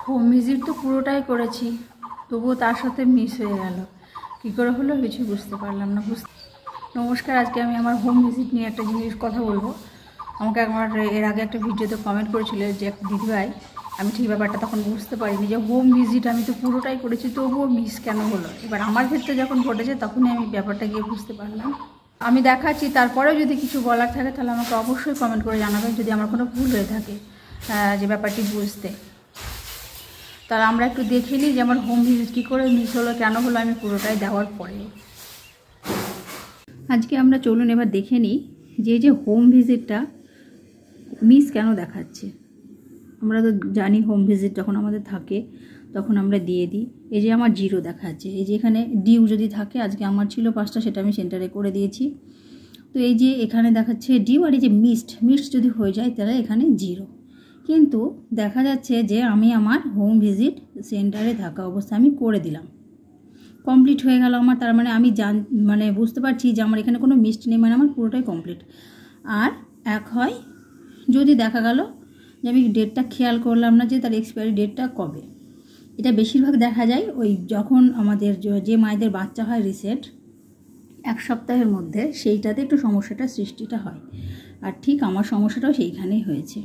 Home visit তো পুরোটাই করেছি, তবুও তার সাথে মিস হয়ে গেল। কী করে হলো কিছু বুঝতে পারলাম না। নমস্কার, আজকে আমি আমার হোম ভিজিট নিয়ে একটা জিনিস কথা বলবো। আমাকে আমার এর আগে একটা ভিডিওতে কমেন্ট করেছিল যে এক দিদিভাই, আমি ঠিক ব্যাপারটা তখন বুঝতে পারিনি যে হোম ভিজিট আমি তো পুরোটাই করেছি, তবুও মিস কেন হলো। এবার আমার ক্ষেত্রে যখন ঘটেছে তখনই আমি ব্যাপারটা গিয়ে বুঝতে পারলাম। আমি দেখাচ্ছি, তারপরেও যদি কিছু বলার থাকে তাহলে আমাকে অবশ্যই কমেন্ট করে জানাবেন যদি আমার কোনো ভুল হয়ে থাকে যে ব্যাপারটি বুঝতে। তাহলে আমরা একটু দেখে নিই যে আমার হোম ভিজিট কী করে মিস হলো, কেন হলো, আমি পুরোটাই দেওয়ার পরে। আজকে আমরা চলুন এবার দেখে নিই যে হোম ভিজিটটা মিস কেন দেখাচ্ছে। আমরা তো জানি হোম ভিজিট যখন আমাদের থাকে তখন আমরা দিয়ে দিই। এই যে আমার 0 দেখাচ্ছে, এই যে এখানে ডিউ যদি থাকে, আজকে আমার ছিল 5টা, সেটা আমি সেন্টারে করে দিয়েছি। তো এই যে এখানে দেখাচ্ছে ডিউ, আর এই যে মিসড যদি হয়ে যায় তাহলে এখানে 0। কিন্তু দেখা যাচ্ছে যে আমি আমার হোম ভিজিট সেন্টারে থাকা অবস্থায় আমি করে দিলাম, কমপ্লিট হয়ে গেল আমার। তার মানে আমি বুঝতে পারছি যে আমার এখানে কোনো মিসড নেই, মানে আমার পুরোটাই কমপ্লিট। আর এক হয় যদি দেখা গেল যে আমি ডেটটা খেয়াল করলাম না যে তার এক্সপায়ারি ডেটটা কবে। এটা বেশিরভাগ দেখা যায় ওই যখন আমাদের যে মায়েদের বাচ্চা হয় রিসেন্ট 1 সপ্তাহের মধ্যে, সেইটাতে একটু সমস্যাটা সৃষ্টিটা হয়। আর ঠিক আমার সমস্যাটাও সেইখানেই হয়েছে।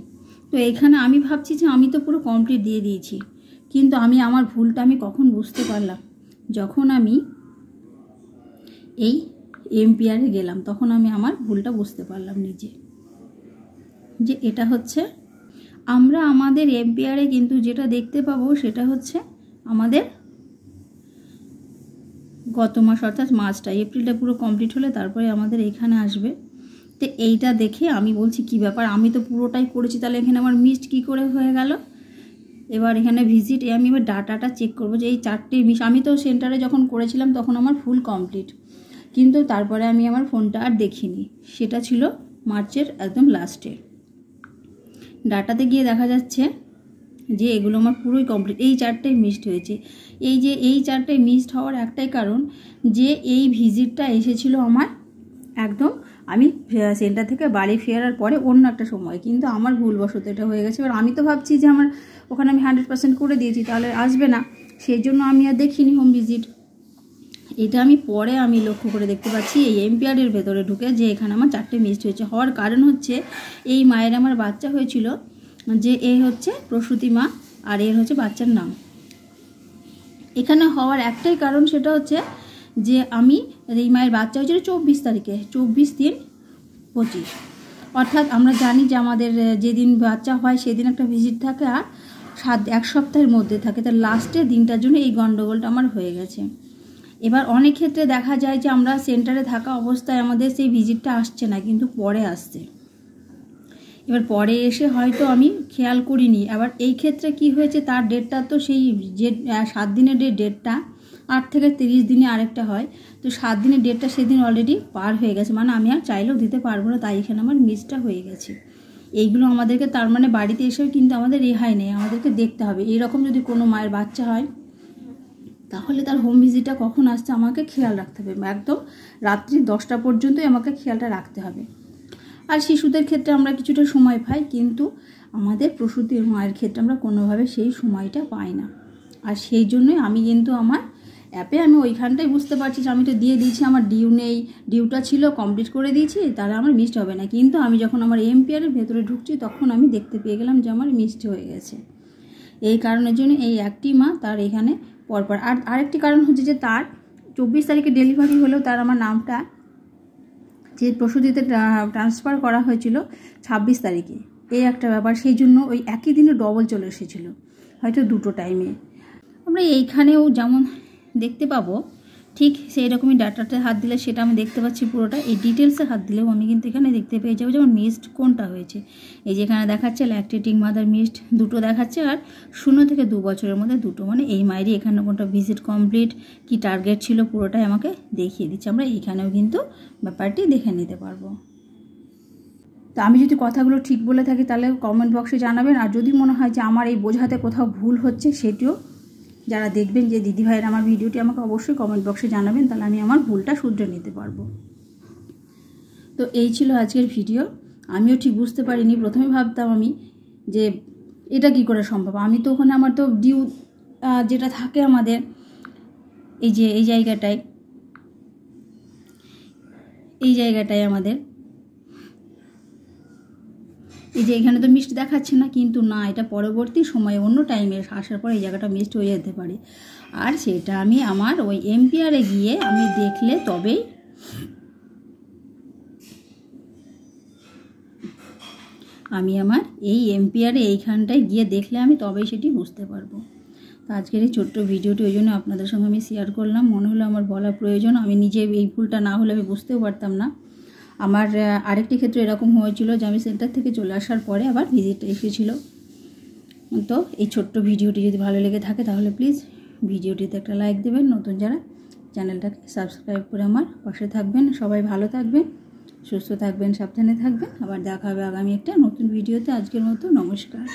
তো এইখানে আমি ভাবছি যে আমি তো পুরো কমপ্লিট দিয়ে দিয়েছি, কিন্তু আমি আমার ভুলটা আমি কখন বুঝতে পারলাম, যখন আমি এই এমপিআরে গেলাম তখন আমি আমার ভুলটা বুঝতে পারলাম নিজে, যে এটা হচ্ছে আমরা আমাদের এমপিআরে কিন্তু যেটা দেখতে পাবো সেটা হচ্ছে আমাদের গত মাস, অর্থাৎ মার্চটা, এপ্রিলটা পুরো কমপ্লিট হলে তারপরে আমাদের এখানে আসবে। তো এইটা দেখে আমি বলছি কি ব্যাপার, আমি তো পুরোটাই করেছি, তাহলে এখানে আমার মিসড কী করে হয়ে গেল। এবার এখানে ভিজিট আমি এবার ডাটাটা চেক করবো যে এই 4টে মিস, আমি তো সেন্টারে যখন করেছিলাম তখন আমার ফুল কমপ্লিট, কিন্তু তারপরে আমি আমার ফোনটা আর দেখিনি, সেটা ছিল মার্চের একদম লাস্টে। ডাটাতে গিয়ে দেখা যাচ্ছে যে এগুলো আমার পুরোই কমপ্লিট, এই 4টে মিসড হয়েছে। এই 4টে মিসড হওয়ার একটাই কারণ যে এই ভিজিটটা এসেছিলো আমার একদম আমি সেন্টার থেকে বাড়ি ফেরার পরে অন্য একটা সময়, কিন্তু আমার ভুলবশত এটা হয়ে গেছে। এবার আমি তো ভাবছি যে আমার ওখানে আমি 100% করে দিয়েছি, তাহলে আসবে না, সেই জন্য আমি আর দেখিনি হোম ভিজিট। এটা আমি পরে আমি লক্ষ্য করে দেখতে পাচ্ছি এই এমপিআরের ভেতরে ঢুকে যে এখানে আমার 4টে মিসড হয়েছে। হওয়ার কারণ হচ্ছে এই মায়ের আমার বাচ্চা হয়েছিল, যে এ হচ্ছে প্রসূতি মা আর এর হচ্ছে বাচ্চার নাম। এখানে হওয়ার একটাই কারণ, সেটা হচ্ছে যে আমি এই মায়ের বাচ্চা হয়েছিল 24 তারিখে, 24/3/25, অর্থাৎ আমরা জানি যে আমাদের যেদিন বাচ্চা হয় সেদিন একটা ভিজিট থাকে আর 1 সপ্তাহের মধ্যে থাকে, তার লাস্টের দিনটার জন্য এই গন্ডগোলটা আমার হয়ে গেছে। এবার অনেক ক্ষেত্রে দেখা যায় যে আমরা সেন্টারে থাকা অবস্থায় আমাদের সেই ভিজিটটা আসছে না, কিন্তু পরে আসছে। এবার পরে এসে হয়তো আমি খেয়াল করিনি। আবার এই ক্ষেত্রে কি হয়েছে, তার ডেটটা তো সেই যে 7 দিনের ডেটটা 8 থেকে 30 দিনে আরেকটা হয়, তো 7 দিনের ডেটটা সেদিন অলরেডি পার হয়ে গেছে, মানে আমি আর চাইলেও দিতে পারবো না, তাই এখানে আমার মিসটা হয়ে গেছে। এইগুলো আমাদেরকে, তার মানে বাড়িতে এসেও কিন্তু আমাদের রেহাই নেই, আমাদেরকে দেখতে হবে। এইরকম যদি কোনো মায়ের বাচ্চা হয় তাহলে তার হোম ভিজিটটা কখন আসছে আমাকে খেয়াল রাখতে হবে, একদম রাত্রি 10টা পর্যন্তই আমাকে খেয়ালটা রাখতে হবে। আর শিশুদের ক্ষেত্রে আমরা কিছুটা সময় পাই, কিন্তু আমাদের প্রসূতির মায়ের ক্ষেত্রে আমরা কোনোভাবে সেই সময়টা পাই না। আর সেই জন্যই আমি কিন্তু আমার অ্যাপে আমি ওইখানটাই বুঝতে পারছি যে আমি তো দিয়ে দিয়েছি, আমার ডিউ নেই, ডিউটা ছিল কমপ্লিট করে দিয়েছি, তাহলে আমার মিসড হবে না। কিন্তু আমি যখন আমার এমপিআরের ভেতরে ঢুকছি তখন আমি দেখতে পেয়ে গেলাম যে আমার মিসড হয়ে গেছে। এই কারণের জন্য এই একটি মা তার এখানে পরপর। আর আরেকটি কারণ হচ্ছে যে তার 24 তারিখে ডেলিভারি হলেও তার আমার নামটা যে প্রসূতিতে ট্রান্সফার করা হয়েছিল 26 তারিখে, এই একটা ব্যাপার। সেই জন্য ওই একই দিনে ডবল চলে এসেছিলো, হয়তো 2টো টাইমে। আমরা এইখানেও যেমন দেখতে পাবো, ঠিক সেই রকমই ডাটাতে হাত দিলে সেটা আমি দেখতে পাচ্ছি পুরোটা। এই ডিটেলসে হাত দিলেও আমি কিন্তু এখানে দেখতে পেয়ে যাবো যেমন মিসড কোনটা হয়েছে। এই যেখানে দেখাচ্ছে ল্যাকটেটিং মাদার মিসড 2টো দেখাচ্ছে, আর 0 থেকে 2 বছরের মধ্যে 2টো, মানে এই মায়েরই এখানে কোনটা ভিজিট কমপ্লিট, কি টার্গেট ছিল পুরোটাই আমাকে দেখিয়ে দিচ্ছে। আমরা এইখানেও কিন্তু ব্যাপারটি দেখে নিতে পারবো। তো আমি যদি কথাগুলো ঠিক বলে থাকি তাহলে কমেন্ট বক্সে জানাবেন, আর যদি মনে হয় যে আমার এই বোঝাতে কোথাও ভুল হচ্ছে সেটিও যারা দেখবেন যে দিদিভাইয়ের আমার ভিডিওটি, আমাকে অবশ্যই কমেন্ট বক্সে জানাবেন, তাহলে আমি আমার ভুলটা শুধরে নিতে পারবো। তো এই ছিল আজকের ভিডিও। আমিও ঠিক বুঝতে পারিনি, প্রথমে ভাবতাম আমি যে এটা কি করে সম্ভব? আমি তো ওখানে আমার তো ডিউ যেটা থাকে আমাদের এই যে এই জায়গাটায় আমাদের এই যে এখানে তো মিষ্টি দেখাচ্ছে না, কিন্তু না, এটা পরবর্তী সময়ে অন্য টাইমে আসার পর এই জায়গাটা মিষ্টি হয়ে যেতে পারে। আর সেটা আমি আমার ওই এম্পিয়ারে গিয়ে আমি দেখলে তবেই আমি আমার এই এম্পিয়ারে এইখানটায় গিয়ে দেখলে আমি তবেই সেটি বুঝতে পারবো। তো আজকের এই ছোট্ট ভিডিওটি ওই জন্য আপনাদের সঙ্গে আমি শেয়ার করলাম, মনে হলো আমার বলা প্রয়োজন। আমি নিজে এই ভুলটা না হলে আমি বুঝতেও পারতাম না। আমার আরেকটি ক্ষেত্রে এরকম হয়েছিল যে আমি সেন্টার থেকে চলে আসার পরে আবার ভিজিট এসেছিলো। তো এই ছোট্ট ভিডিওটি যদি ভালো লেগে থাকে তাহলে প্লিজ ভিডিওটিতে একটা লাইক দেবেন, নতুন যারা চ্যানেলটাকে সাবস্ক্রাইব করে আমার পাশে থাকবেন। সবাই ভালো থাকবেন, সুস্থ থাকবেন, সাবধানে থাকবেন। আবার দেখা হবে আগামী একটা নতুন ভিডিওতে। আজকের মতো নমস্কার।